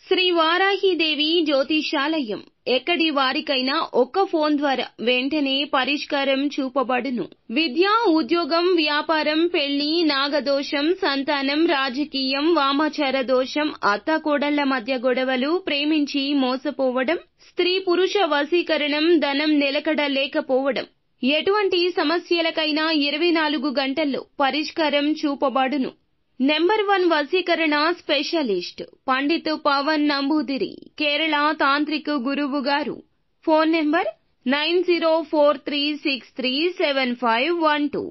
శ్రీ వారాహిదేవి జ్యోతిషాలయం ఎక్కడి వారికైనా ఒక్క ఫోన్ ద్వారా వెంటనే పరిష్కారం చూపబడును. విద్య, ఉద్యోగం, వ్యాపారం, పెళ్లి, నాగదోషం, సంతానం, రాజకీయం, వామాచార దోషం, అత్తాకోడళ్ల మధ్య గొడవలు, ప్రేమించి మోసపోవడం, స్త్రీ పురుష వశీకరణం, ధనం నిలకడ లేకపోవడం, ఎటువంటి సమస్యలకైనా 24 గంటల్లో పరిష్కారం చూపబడును. నెంబర్ 1 వశీకరణ స్పెషలిస్ట్ పండిత్ పవన్ నంబూదిరి, కేరళ తాంత్రిక గురువు గారు. Phone number 9043637512.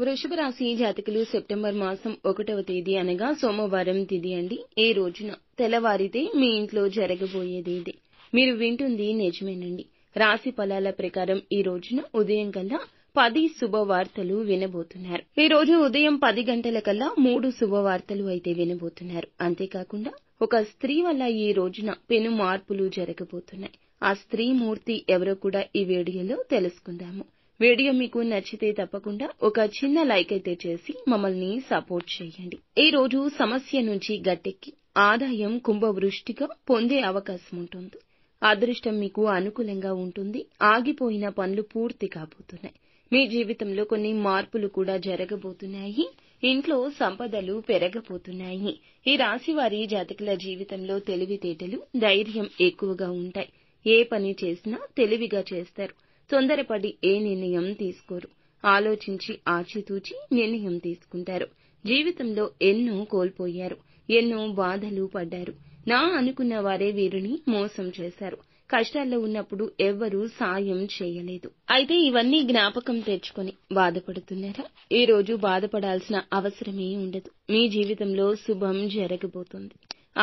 వృషభ రాశి జాతకులు సెప్టెంబర్ మాసం 1వ తేదీ అనగా సోమవారం తిథి అండి. ఈ రోజున తెల్లవారితే మీ ఇంట్లో జరగబోయేది ఇదే. మీరు వింటుంది నిజమేనండి. రాశి ఫలాల ప్రకారం ఈ రోజున ఉదయం కల్లా 10 శుభవార్తలు వినబోతున్నారు. ఈ రోజు ఉదయం 10 గంటల కల్లా 3 శుభవార్తలు అయితే వినబోతున్నారు. అంతేకాకుండా ఒక స్త్రీ వల్ల ఈ రోజున పెను మార్పులు జరగబోతున్నాయి. ఆ స్త్రీ మూర్తి ఎవరో కూడా ఈ వీడియోలో తెలుసుకుందాము. వీడియో మీకు నచ్చితే తప్పకుండా ఒక చిన్న లైక్ అయితే చేసి మమ్మల్ని సపోర్ట్ చేయండి. ఈ రోజు సమస్య నుంచి గట్టెక్కి ఆదాయం కుంభవృష్టిగా పొందే అవకాశం ఉంటుంది. అదృష్టం మీకు అనుకూలంగా ఉంటుంది. ఆగిపోయిన పనులు పూర్తి కాబోతున్నాయి. మీ జీవితంలో కొన్ని మార్పులు కూడా జరగబోతున్నాయి. ఇంట్లో సంపదలు పెరగబోతున్నాయి. ఈ రాశి వారి జాతకుల జీవితంలో తెలివితేటలు, ధైర్యం ఎక్కువగా ఉంటాయి. ఏ పని చేసినా తెలివిగా చేస్తారు. తొందరపడి ఏ నిర్ణయం తీసుకోరు. ఆలోచించి ఆచితూచి నిర్ణయం తీసుకుంటారు. జీవితంలో ఎన్నో కోల్పోయారు. ఎన్నో బాధలు పడ్డారు. నా అనుకున్న వారే వీరిని మోసం చేశారు. కష్టాల్లో ఉన్నప్పుడు ఎవ్వరూ సాయం చేయలేదు. అయితే ఇవన్నీ జ్ఞాపకం తెచ్చుకొని బాధపడుతున్నారా? ఈ రోజు బాధపడాల్సిన అవసరమే ఉండదు. మీ జీవితంలో శుభం జరగబోతుంది.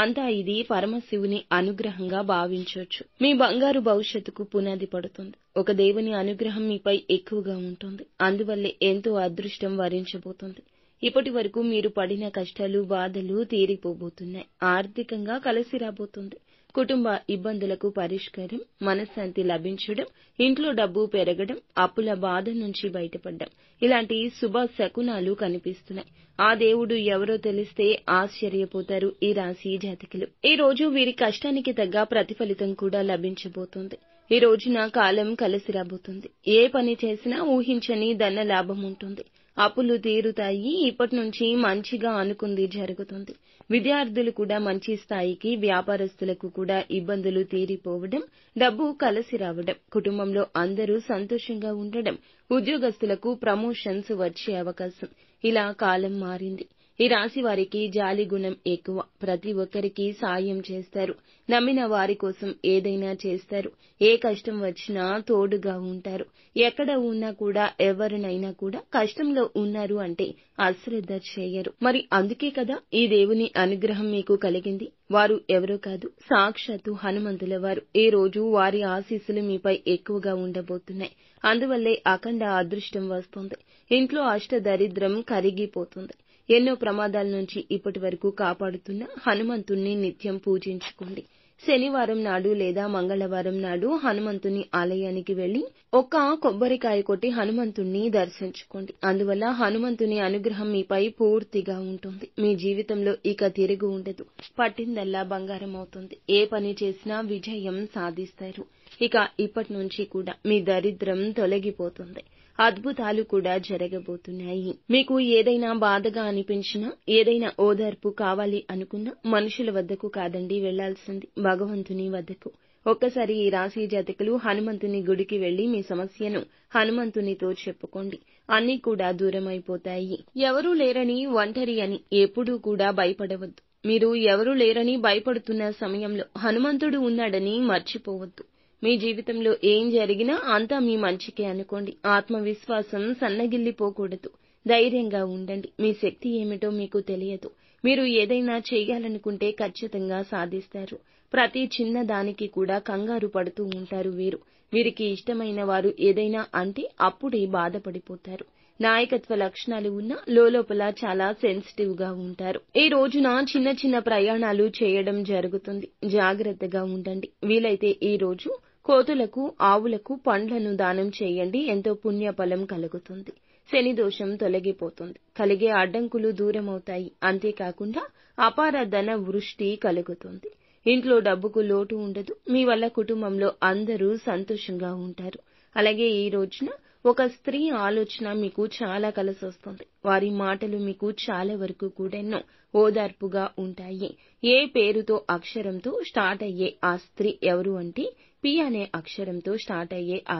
అంతా ఇది పరమశివుని అనుగ్రహంగా భావించొచ్చు. మీ బంగారు భవిష్యత్తుకు పునాది పడుతుంది. ఒక దేవుని అనుగ్రహం మీపై ఎక్కువగా ఉంటుంది. అందువల్లే ఎంతో అదృష్టం వరించబోతుంది. ఇప్పటి వరకు మీరు పడిన కష్టాలు, బాధలు తీరిపోబోతున్నాయి. ఆర్థికంగా కలిసి రాబోతుంది. కుటుంబ ఇబ్బందులకు పరిష్కారం, మనశ్శాంతి లభించడం, ఇంట్లో డబ్బు పెరగడం, అప్పుల బాధ నుంచి బయటపడడం, ఇలాంటి శుభ శకునాలు కనిపిస్తున్నాయి. ఆ దేవుడు ఎవరో తెలిస్తే ఆశ్చర్యపోతారు ఈ రాశి జాతకులు. ఈ రోజు వీరి కష్టానికి తగ్గ ప్రతిఫలితం కూడా లభించబోతోంది. ఈ రోజున కాలం కలిసి రాబోతుంది. ఏ పని చేసినా ఊహించని ధన లాభం ఉంటుంది. అప్పులు తీరుతాయి. ఇప్పటి నుంచి మంచిగా అనుకుంది జరుగుతుంది. విద్యార్థులు కూడా మంచి స్థాయికి, వ్యాపారస్తులకు కూడా ఇబ్బందులు తీరిపోవడం, డబ్బు కలిసి రావడం, కుటుంబంలో అందరూ సంతోషంగా ఉండడం, ఉద్యోగస్తులకు ప్రమోషన్స్ వచ్చే అవకాశం. ఇలా కాలం మారింది. ఈ రాశి వారికి జాలి గుణం ఎక్కువ. ప్రతి ఒక్కరికి సాయం చేస్తారు. నమ్మిన వారి కోసం ఏదైనా చేస్తారు. ఏ కష్టం వచ్చినా తోడుగా ఉంటారు. ఎక్కడ ఉన్నా కూడా ఎవరినైనా కూడా కష్టంలో ఉన్నారు అంటే అశ్రద్ధ చేయరు. మరి అందుకే కదా ఈ దేవుని అనుగ్రహం మీకు కలిగింది. వారు ఎవరో కాదు, సాక్షాత్తు హనుమంతుల వారు. ఈ రోజు వారి ఆశీస్సులు మీపై ఎక్కువగా ఉండబోతున్నాయి. అందువల్లే అఖండ అదృష్టం వస్తుంది. ఇంట్లో అష్టదరిద్రం కరిగిపోతుంది. ఎన్నో ప్రమాదాల నుంచి ఇప్పటి వరకు కాపాడుతున్న హనుమంతుణ్ణి నిత్యం పూజించుకోండి. శనివారం నాడు లేదా మంగళవారం నాడు హనుమంతుని ఆలయానికి వెళ్లి ఒక కొబ్బరికాయ కొట్టి హనుమంతుణ్ణి దర్శించుకోండి. అందువల్ల హనుమంతుని అనుగ్రహం మీపై పూర్తిగా ఉంటుంది. మీ జీవితంలో ఇక తిరుగు ఉండదు. పట్టిందల్లా బంగారం అవుతుంది. ఏ పని చేసినా విజయం సాధిస్తారు. ఇక ఇప్పటి నుంచి కూడా మీ దరిద్రం తొలగిపోతుంది. అద్భుతాలు కూడా జరగబోతున్నాయి. మీకు ఏదైనా బాధగా అనిపించినా, ఏదైనా ఓదార్పు కావాలి అనుకున్నా మనుషుల వద్దకు కాదండి వెళ్లాల్సింది, భగవంతుని వద్దకు. ఒక్కసారి ఈ రాశి జాతకులు హనుమంతుని గుడికి వెళ్లి మీ సమస్యను హనుమంతునితో చెప్పుకోండి. అన్నీ కూడా దూరమైపోతాయి. ఎవరూ లేరని, ఒంటరి అని ఎప్పుడూ కూడా భయపడవద్దు. మీరు ఎవరూ లేరని భయపడుతున్న సమయంలో హనుమంతుడు ఉన్నాడని మర్చిపోవద్దు. మీ జీవితంలో ఏం జరిగినా అంతా మీ మంచికే అనుకోండి. ఆత్మవిశ్వాసం సన్నగిల్లిపోకూడదు. ధైర్యంగా ఉండండి. మీ శక్తి ఏమిటో మీకు తెలియదు. మీరు ఏదైనా చేయాలనుకుంటే ఖచ్చితంగా సాధిస్తారు. ప్రతి చిన్న దానికి కూడా కంగారు పడుతూ ఉంటారు వీరు. వీరికి ఇష్టమైన వారు ఏదైనా అంటే అప్పుడే బాధపడిపోతారు. నాయకత్వ లక్షణాలు ఉన్న లోపల చాలా సెన్సిటివ్ గా ఉంటారు. ఈ రోజున చిన్న చిన్న ప్రయాణాలు చేయడం జరుగుతుంది. జాగ్రత్తగా ఉండండి. వీలైతే ఈ రోజు కోతులకు, ఆవులకు పండ్లను దానం చేయండి. ఎంతో పుణ్యఫలం కలుగుతుంది. శని దోషం తొలగిపోతుంది. కలిగే అడ్డంకులు దూరమవుతాయి. అంతేకాకుండా అపార ధన వృష్టి కలుగుతుంది. ఇంట్లో డబ్బుకు లోటు ఉండదు. మీ వల్ల కుటుంబంలో అందరూ సంతోషంగా ఉంటారు. అలాగే ఈ రోజున ఒక స్త్రీ ఆలోచన మీకు చాలా కలిసొస్తుంది. వారి మాటలు మీకు చాలా వరకు కూడాను ఓదార్పుగా ఉంటాయి. ఏ పేరుతో అక్షరంతో స్టార్ట్ అయ్యే ఆ స్త్రీ ఎవరు అంటే పి అనే అక్షరంతో స్టార్ట్ అయ్యే ఆ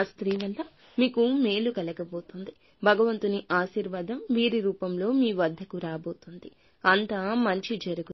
స్త్రీ వల్ల మీకు మేలు కలగబోతుంది. భగవంతుని ఆశీర్వాదం వీరి రూపంలో మీ వద్దకు రాబోతుంది. అంతా మంచి జరుగుతుంది.